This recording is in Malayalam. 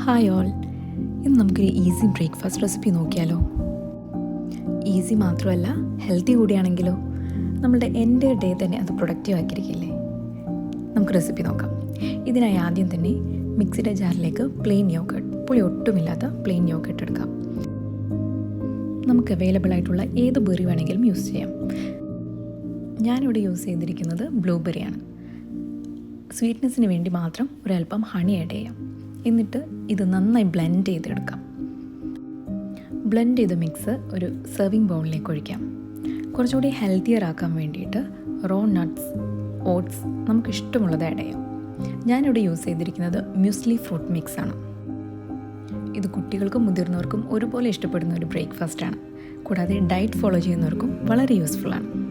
ഹായ് ഓൾ, ഇന്ന് നമുക്കൊരു ഈസി ബ്രേക്ക്ഫാസ്റ്റ് റെസിപ്പി നോക്കിയാലോ. ഈസി മാത്രമല്ല, ഹെൽത്തി കൂടിയാണെങ്കിലോ. നമ്മളുടെ എൻ്റെ ഡേ തന്നെ അത് പ്രൊഡക്റ്റീവ് ആക്കിയിരിക്കില്ലേ. നമുക്ക് റെസിപ്പി നോക്കാം. ഇതിനായി ആദ്യം തന്നെ മിക്സിയുടെ ജാറിലേക്ക് പ്ലെയിൻ യോഗർട്ട്, പുളി ഒട്ടുമില്ലാത്ത പ്ലെയിൻ യോഗർട്ട് എടുക്കാം. നമുക്ക് അവൈലബിൾ ആയിട്ടുള്ള ഏത് ബെറി വേണമെങ്കിലും യൂസ് ചെയ്യാം. ഞാനിവിടെ യൂസ് ചെയ്തിരിക്കുന്നത് ബ്ലൂബെറിയാണ്. സ്വീറ്റ്നെസ്സിന് വേണ്ടി മാത്രം ഒരല്പം ഹണി ആഡ് ചെയ്യാം. എന്നിട്ട് ഇത് നന്നായി ബ്ലെൻഡ് ചെയ്തെടുക്കാം. ബ്ലെൻഡ് ചെയ്ത മിക്സ് ഒരു സെർവിങ് ബൗളിലേക്ക് ഒഴിക്കാം. കുറച്ചുകൂടി ഹെൽത്തിയർ ആക്കാൻ വേണ്ടിയിട്ട് റോ നട്ട്സ്, ഓട്സ് നമുക്ക് ഇഷ്ടമുള്ളത് ആഡ് ചെയ്യാം. ഞാനിവിടെ യൂസ് ചെയ്തിരിക്കുന്നത് മ്യൂസ്ലി ഫ്രൂട്ട് മിക്സാണ്. ഇത് കുട്ടികൾക്കും മുതിർന്നവർക്കും ഒരുപോലെ ഇഷ്ടപ്പെടുന്ന ഒരു ബ്രേക്ക്ഫാസ്റ്റാണ്. കൂടാതെ ഡയറ്റ് ഫോളോ ചെയ്യുന്നവർക്കും വളരെ യൂസ്ഫുള്ളാണ്.